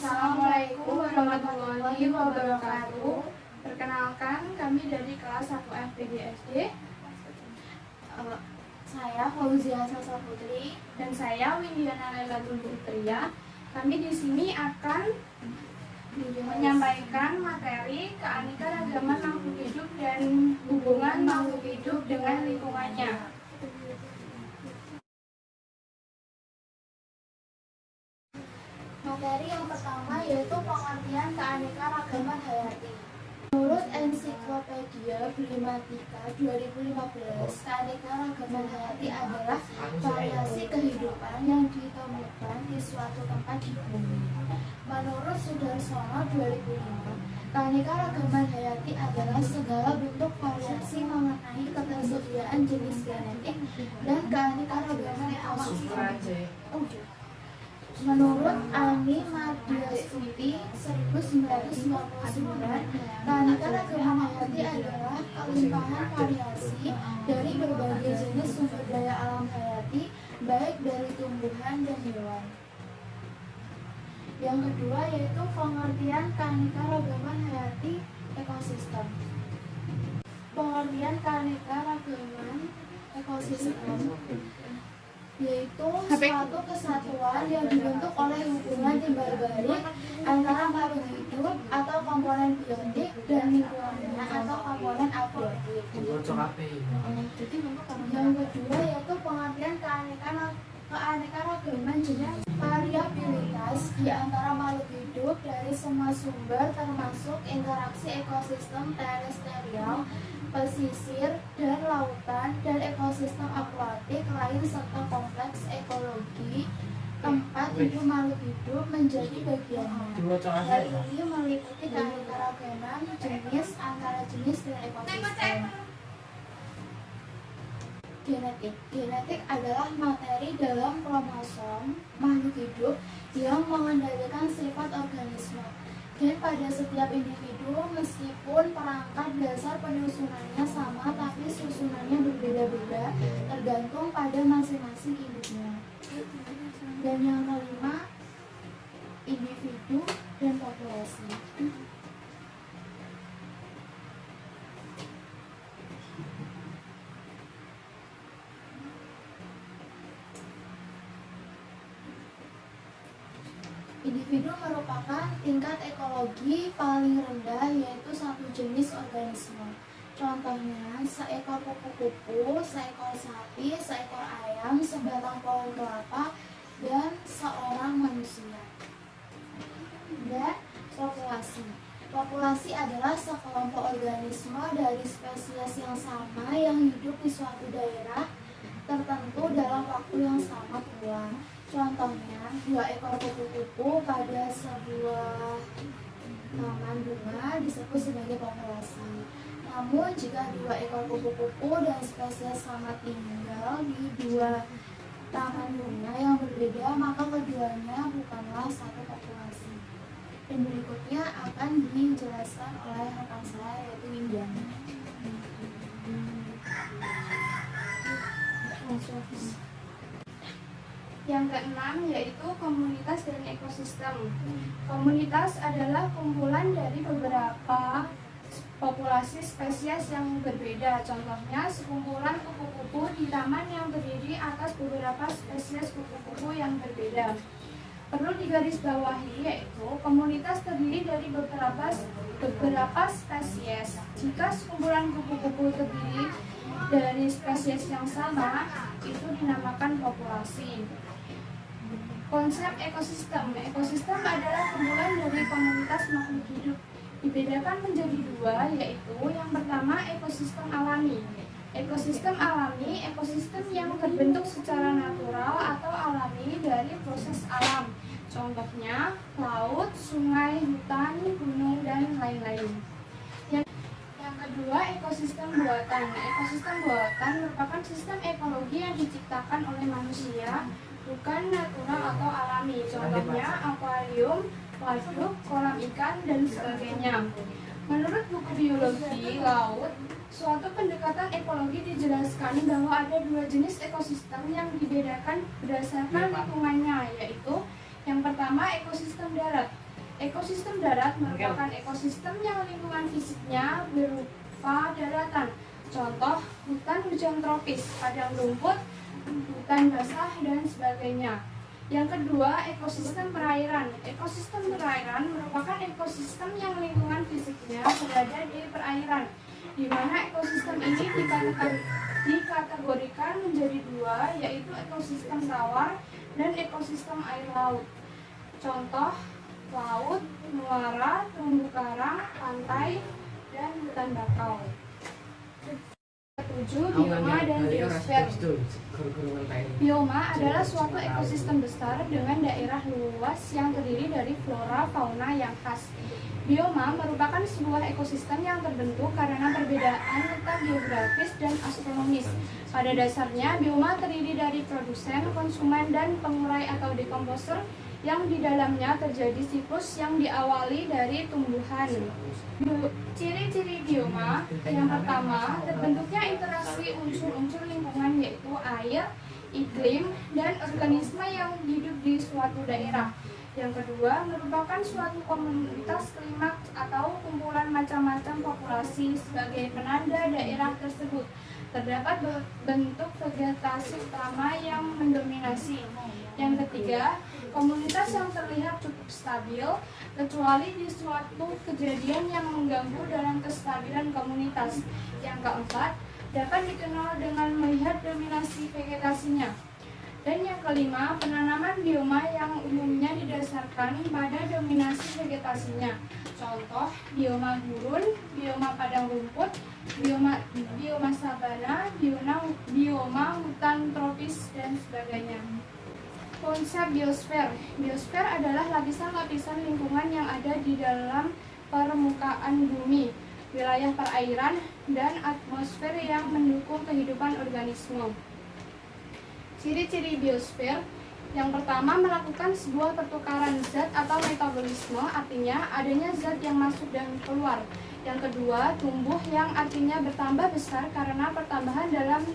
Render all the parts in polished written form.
Assalamualaikum warahmatullahi wabarakatuh. Perkenalkan, kami dari kelas 1 FPG SD. Saya Fauzia Sasa Putri dan saya Windiana Lailatul Putria. Kami di sini akan menyampaikan materi keanekaragaman makhluk hidup dan hubungan makhluk hidup dengan lingkungannya. Materi yang pertama yaitu pengertian keanekaragaman hayati. Menurut Ensiklopedia Biomatika 2015, keanekaragaman hayati adalah variasi kehidupan yang ditemukan di suatu tempat di bumi. Menurut Sudarsono 2005, keanekaragaman hayati adalah segala bentuk variasi mengenai ketersediaan jenis genetik dan keanekaragaman ekosistem. Menurut Ani Mardiastuti 1999, keanekaragaman hayati adalah kelimpahan variasi dari berbagai jenis sumber daya alam hayati, baik dari tumbuhan dan hewan. Yang kedua yaitu pengertian keanekaragaman hayati ekosistem. Pengertian keanekaragaman ekosistem yaitu suatu kesatuan yang dibentuk oleh hubungan timbal balik antara makhluk hidup atau komponen biotik dan lingkungannya atau komponen abiotik. Yang kedua yaitu pengertian keanekaragaman jenis variabilitas di antara makhluk hidup dari semua sumber termasuk interaksi ekosistem terestrial, pesisir, dan lautan, dan ekosistem akuatik lain serta kompleks ekologi tempat hidup makhluk hidup menjadi bagiannya. Hal ini meliputi keanekaragaman jenis antara jenis dan ekosistem. Genetik adalah materi dalam kromosom makhluk hidup yang mengendalikan sifat organisme. Dan pada setiap individu, meskipun perangkat dasar penyusunannya sama, tapi susunannya berbeda-beda tergantung pada masing-masing induknya. Dan yang kelima, individu dan populasi. Individu merupakan tingkat ekologi paling rendah, yaitu satu jenis organisme. Contohnya, seekor kupu-kupu, seekor sapi, seekor ayam, sebatang pohon kelapa, dan seorang manusia. Dan populasi. Populasi adalah sekelompok organisme dari spesies yang sama yang hidup di suatu daerah tertentu dalam waktu yang sama pula. Contohnya, 2 ekor kupu-kupu pada sebuah taman bunga disebut sebagai populasi. Namun, jika 2 ekor kupu-kupu dan spesies sama tinggal di 2 taman bunga yang berbeda, maka keduanya bukanlah satu populasi. Dan berikutnya akan dijelaskan oleh rekan saya, yaitu Windiana. Yang keenam yaitu komunitas dan ekosistem. Komunitas adalah kumpulan dari beberapa populasi spesies yang berbeda. Contohnya, sekumpulan kupu-kupu di taman yang terdiri atas beberapa spesies kupu-kupu yang berbeda. Perlu digarisbawahi yaitu komunitas terdiri dari beberapa spesies. Jika sekumpulan kupu-kupu terdiri dari spesies yang sama, itu dinamakan populasi. Konsep ekosistem. Ekosistem adalah kumpulan dari komunitas makhluk hidup. Dibedakan menjadi 2, yaitu yang pertama ekosistem alami. Ekosistem alami, ekosistem yang terbentuk secara natural atau alami dari proses alam. Contohnya, laut, sungai, hutan, gunung, dan lain-lain. Yang kedua, ekosistem buatan. Ekosistem buatan merupakan sistem ekologi yang diciptakan oleh manusia, bukan natural atau alami. Contohnya, akuarium, waduk, kolam ikan, dan sebagainya. Menurut buku biologi laut, suatu pendekatan ekologi dijelaskan bahwa ada 2 jenis ekosistem yang dibedakan berdasarkan lingkungannya, yaitu yang pertama ekosistem darat. Ekosistem darat merupakan ekosistem yang lingkungan fisiknya berupa daratan. Contoh, hutan hujan tropis, padang rumput, hutan basah, dan sebagainya. Yang kedua, ekosistem perairan. Ekosistem perairan merupakan ekosistem yang lingkungan fisiknya berada di perairan, di mana ekosistem ini dikategorikan menjadi dua, yaitu ekosistem tawar dan ekosistem air laut. Contoh, laut, muara, terumbu karang, pantai, dan hutan bakau. 7. Bioma dan biosfer. Bioma adalah suatu ekosistem besar dengan daerah luas yang terdiri dari flora fauna yang khas. Bioma merupakan sebuah ekosistem yang terbentuk karena perbedaan letak geografis dan astronomis. Pada dasarnya, bioma terdiri dari produsen, konsumen, dan pengurai atau dekomposer yang di dalamnya terjadi siklus yang diawali dari tumbuhan. Ciri-ciri bioma yang pertama, terbentuknya interaksi unsur-unsur lingkungan yaitu air, iklim, dan organisme yang hidup di suatu daerah. Yang kedua, merupakan suatu komunitas klimaks atau kumpulan macam-macam populasi sebagai penanda daerah tersebut. Terdapat bentuk vegetasi utama yang mendominasi. Yang ketiga, komunitas yang terlihat cukup stabil, kecuali di suatu kejadian yang mengganggu dalam kestabilan komunitas. Yang keempat, dapat dikenal dengan melihat dominasi vegetasinya. Dan yang kelima, penanaman bioma yang umumnya didasarkan pada dominasi vegetasinya. Contoh, bioma gurun, bioma padang rumput, bioma sabana, bioma hutan tropis, dan sebagainya. Konsep biosfer. Biosfer adalah lapisan-lapisan lingkungan yang ada di dalam permukaan bumi, wilayah perairan, dan atmosfer yang mendukung kehidupan organisme. Ciri-ciri biosfer. Yang pertama, melakukan sebuah pertukaran zat atau metabolisme, artinya adanya zat yang masuk dan keluar. Yang kedua, tumbuh yang artinya bertambah besar karena pertambahan dalam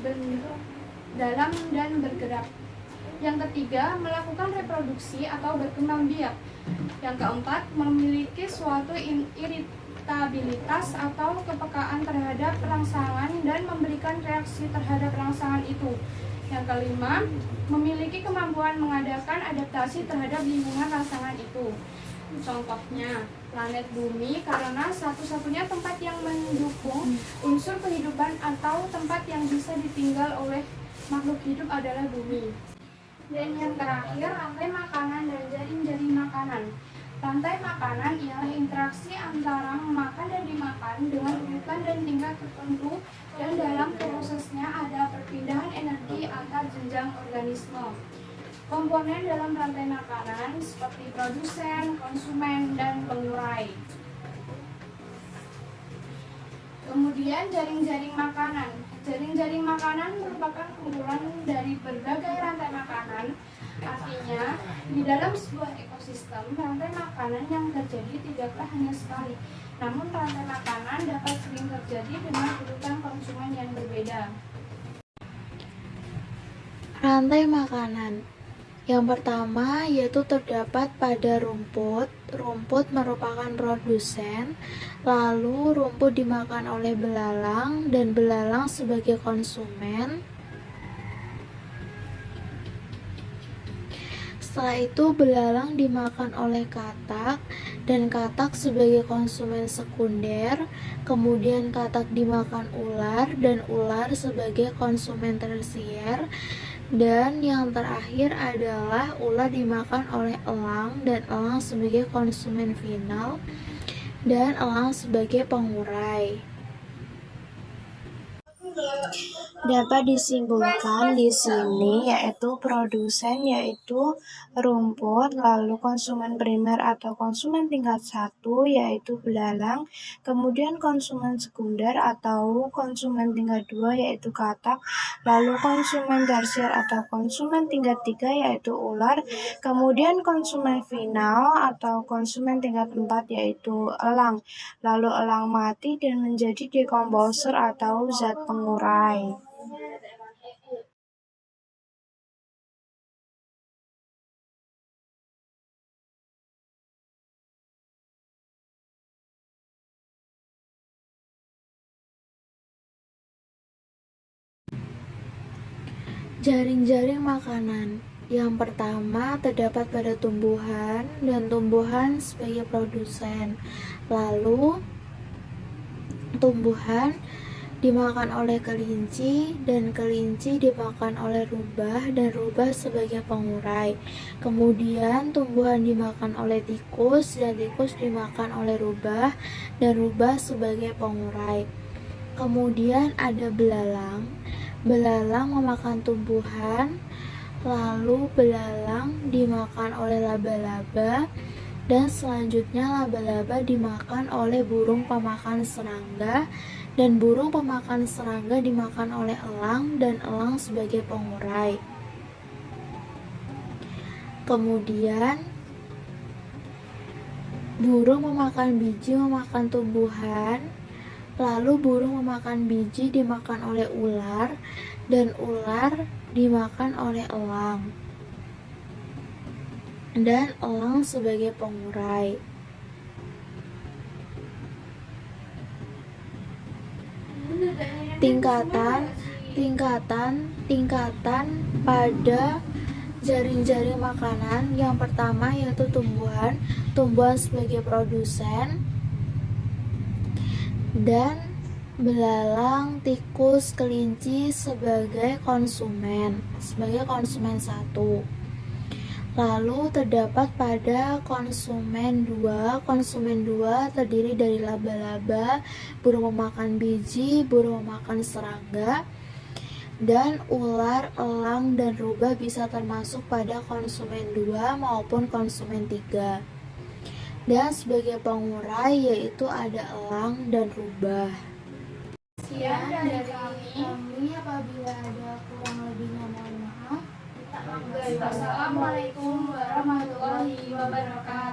bentuk dan bergerak. Yang ketiga, melakukan reproduksi atau berkembang biak. Yang keempat, memiliki suatu iritabilitas atau kepekaan terhadap rangsangan dan memberikan reaksi terhadap rangsangan itu. Yang kelima, memiliki kemampuan mengadakan adaptasi terhadap lingkungan rangsangan itu. Contohnya, planet bumi karena satu-satunya tempat yang mendukung unsur kehidupan atau tempat yang bisa ditinggal oleh makhluk hidup adalah bumi. Dan yang terakhir, rantai makanan dan jaring-jaring makanan. Rantai makanan ialah interaksi antara memakan dan dimakan dengan urutan dan tingkat tertentu, dan dalam prosesnya ada perpindahan energi antar jenjang organisme. Komponen dalam rantai makanan seperti produsen, konsumen, dan pengurai. Kemudian jaring-jaring makanan. Jaring-jaring makanan merupakan kumpulan dari berbagai rantai makanan. Artinya, di dalam sebuah ekosistem, rantai makanan yang terjadi tidaklah hanya sekali, namun rantai makanan dapat sering terjadi dengan urutan konsumen yang berbeda. Rantai makanan. Yang pertama yaitu terdapat pada rumput. Rumput merupakan produsen, lalu rumput dimakan oleh belalang dan belalang sebagai konsumen. Setelah itu belalang dimakan oleh katak dan katak sebagai konsumen sekunder. Kemudian katak dimakan ular dan ular sebagai konsumen tersier. Dan yang terakhir adalah ular dimakan oleh elang dan elang sebagai konsumen final dan elang sebagai pengurai. Dapat disimpulkan di sini yaitu produsen yaitu rumput, lalu konsumen primer atau konsumen tingkat 1 yaitu belalang, kemudian konsumen sekunder atau konsumen tingkat 2 yaitu katak, lalu konsumen tersier atau konsumen tingkat 3 yaitu ular, kemudian konsumen final atau konsumen tingkat 4 yaitu elang, lalu elang mati dan menjadi dekomposer atau zat pengurai. Jaring-jaring makanan. Yang pertama terdapat pada tumbuhan dan tumbuhan sebagai produsen. Lalu tumbuhan dimakan oleh kelinci dan kelinci dimakan oleh rubah dan rubah sebagai pengurai. Kemudian tumbuhan dimakan oleh tikus dan tikus dimakan oleh rubah dan rubah sebagai pengurai. Kemudian ada belalang. Belalang memakan tumbuhan, lalu belalang dimakan oleh laba-laba dan selanjutnya laba-laba dimakan oleh burung pemakan serangga dan burung pemakan serangga dimakan oleh elang dan elang sebagai pengurai. Kemudian burung memakan biji memakan tumbuhan, lalu burung memakan biji dimakan oleh ular dan ular dimakan oleh elang dan elang sebagai pengurai. Tingkatan pada jaring-jaring makanan. Yang pertama yaitu tumbuhan sebagai produsen dan belalang, tikus, kelinci sebagai konsumen satu. Lalu terdapat pada konsumen 2. Konsumen 2 terdiri dari laba-laba, burung memakan biji, burung memakan serangga, dan ular, elang, dan rubah bisa termasuk pada konsumen 2 maupun konsumen 3. Dan sebagai pengurai yaitu ada elang dan rubah. Sekian dari kami. Apabila ada kurang lebihnya mohon maaf. Wassalamualaikum warahmatullahi wabarakatuh.